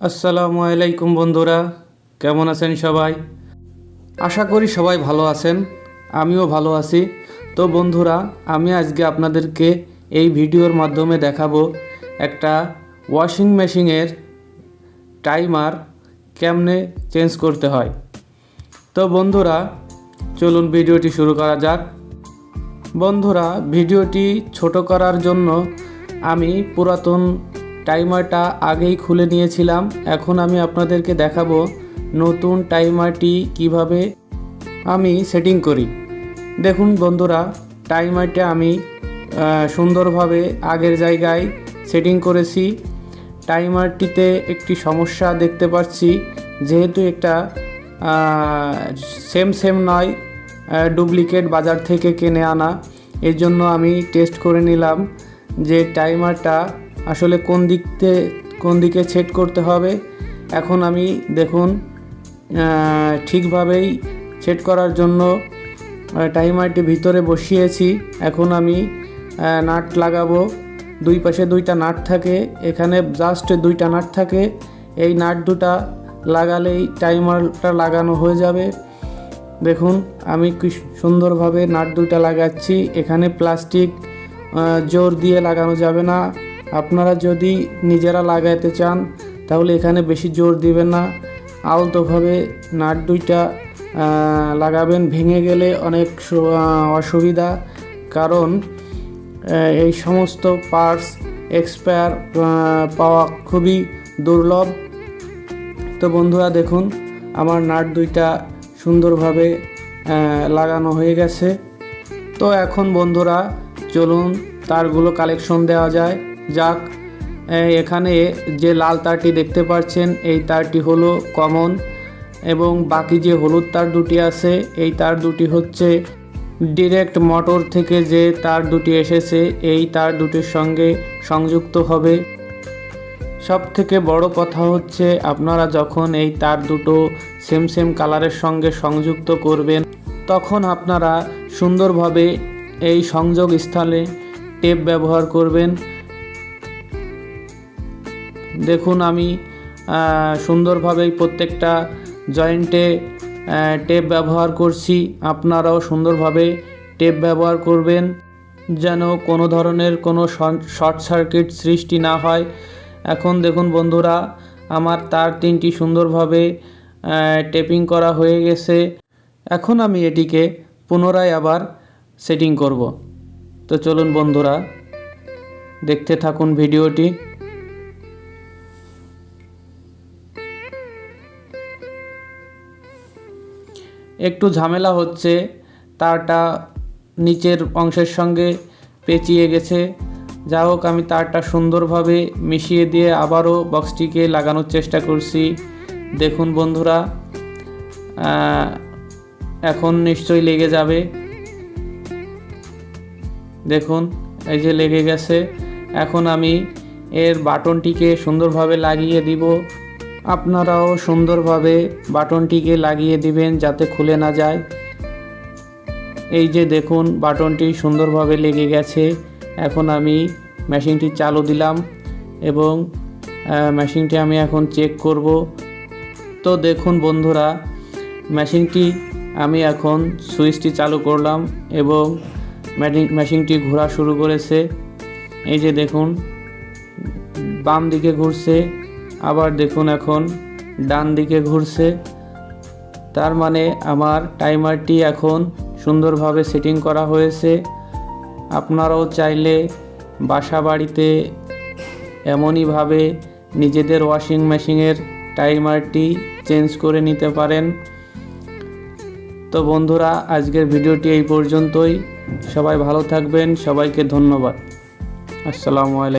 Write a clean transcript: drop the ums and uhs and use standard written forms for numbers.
আসসালামু আলাইকুম বন্ধুরা, কেমন আছেন সবাই? আশা করি সবাই ভালো আছেন, আমিও ভালো আছি। তো বন্ধুরা, আমি আজকে আপনাদেরকে এই ভিডিওর মাধ্যমে দেখাবো একটা ওয়াশিং মেশিনের টাইমার কেমনে চেঞ্জ করতে হয়। তো বন্ধুরা, চলুন ভিডিওটি শুরু করা যাক। বন্ধুরা, ভিডিওটি ছোট করার জন্য আমি পুরাতন টাইমারটা আগেই খুলে নিয়েছিলাম। এখন আমি আপনাদেরকে দেখাবো নতুন টাইমারটি কিভাবে আমি সেটিং করি। দেখুন বন্ধুরা, টাইমারটা আমি সুন্দরভাবে আগের জায়গায় সেটিং করেছি। টাইমারটিতে একটি সমস্যা দেখতে পাচ্ছি, যেহেতু একটা সেম নয়, ডুপ্লিকেট বাজার থেকে কিনে আনা। এর জন্য আমি টেস্ট করে নিলাম যে টাইমারটা আসলে কোন দিকে সেট করতে হবে। এখন আমি দেখুন ঠিকভাবেই সেট করার জন্য টাইমারটি ভিতরে বসিয়েছি। এখন আমি নাট লাগাবো। দুই পাশে দুইটা নাট থাকে, এখানে জাস্ট দুইটা নাট থাকে। এই নাট দুটা লাগালেই টাইমারটা লাগানো হয়ে যাবে। দেখুন আমি কি সুন্দরভাবে নাট দুটা লাগাচ্ছি। এখানে প্লাস্টিক জোর দিয়ে লাগানো যাবে না। আপনারা যদি নিজেরা লাগাতে চান তাহলে এখানে বেশি জোর দিবেন না, আলতোভাবে নাট দুইটা লাগাবেন। ভেঙে গেলে অনেক অসুবিধা, কারণ এই সমস্ত পার্টস এক্সপায়ার পাওয়া খুবই দুর্লভ। তো বন্ধুরা দেখুন, আমার নাট দুইটা সুন্দরভাবে লাগানো হয়ে গেছে। তো এখন বন্ধুরা চলুন তারগুলো কালেকশন দেওয়া যাক। এখানে যে লাল তারটি দেখতে পাচ্ছেন, এই তারটি হলো কমন, এবং বাকি যে হলুদ তার দুটি আছে, এই তার দুটি হচ্ছে ডিরেক্ট মোটর থেকে যে তার দুটি এসেছে, এই তার দুটির সঙ্গে সংযুক্ত হবে। সব থেকে বড় কথা হচ্ছে, আপনারা যখন এই তার দুটো সেম কালারের সঙ্গে সংযুক্ত করবেন, তখন আপনারা সুন্দরভাবে এই সংযোগ স্থানে টেপ ব্যবহার করবেন। দেখুন আমি সুন্দরভাবে প্রত্যেকটা জয়েন্টে টেপ ব্যবহার করছি। আপনারাও সুন্দরভাবে টেপ ব্যবহার করবেন, যেন কোনো ধরনের কোনো শর্ট সার্কিট সৃষ্টি না হয়। এখন দেখুন বন্ধুরা, আমার তার তিনটি সুন্দরভাবে টেপিং করা হয়ে গেছে। এখন আমি এটিকে পুনরায় আবার সেটিং করব। তো চলুন বন্ধুরা, দেখতে থাকুন ভিডিওটি। একটু ঝামেলা হচ্ছে, তারটা নিচের অংশের সঙ্গে পেঁচিয়ে গেছে। যা হোক, আমি তারটা সুন্দরভাবে মিশিয়ে দিয়ে আবারও বক্সটিকে লাগানোর চেষ্টা করছি। দেখুন বন্ধুরা, এখন নিশ্চয়ই লেগে যাবে। দেখুন এই যে লেগে গেছে। এখন আমি এর বাটনটিকে সুন্দরভাবে লাগিয়ে দিব। আপনারাও সুন্দরভাবে বাটনটিকে লাগিয়ে দিবেন যাতে খুলে না যায়। এই যে দেখুন, বাটনটি সুন্দরভাবে লেগে গেছে। এখন আমি মেশিনটি চালু দিলাম এবং মেশিনটি আমি এখন চেক করব। তো দেখুন বন্ধুরা, মেশিনটি আমি এখন সুইচটি চালু করলাম এবং মেশিনটি ঘোরা শুরু করেছে। এই যে দেখুন, বাম দিকে ঘুরছে, আবার দেখুন এখন ডান দিকে ঘুরছে। তার মানে আমার টাইমারটি এখন সুন্দরভাবে সেটিং করা হয়েছে। আপনারাও চাইলে বাসা বাড়িতে এমনইভাবে নিজেদের ওয়াশিং মেশিনের টাইমারটি চেঞ্জ করে নিতে পারেন। তো বন্ধুরা, আজকের ভিডিওটি এই পর্যন্তই। সবাই ভালো থাকবেন, সবাইকে ধন্যবাদ। আসসালামু আলাইকুম।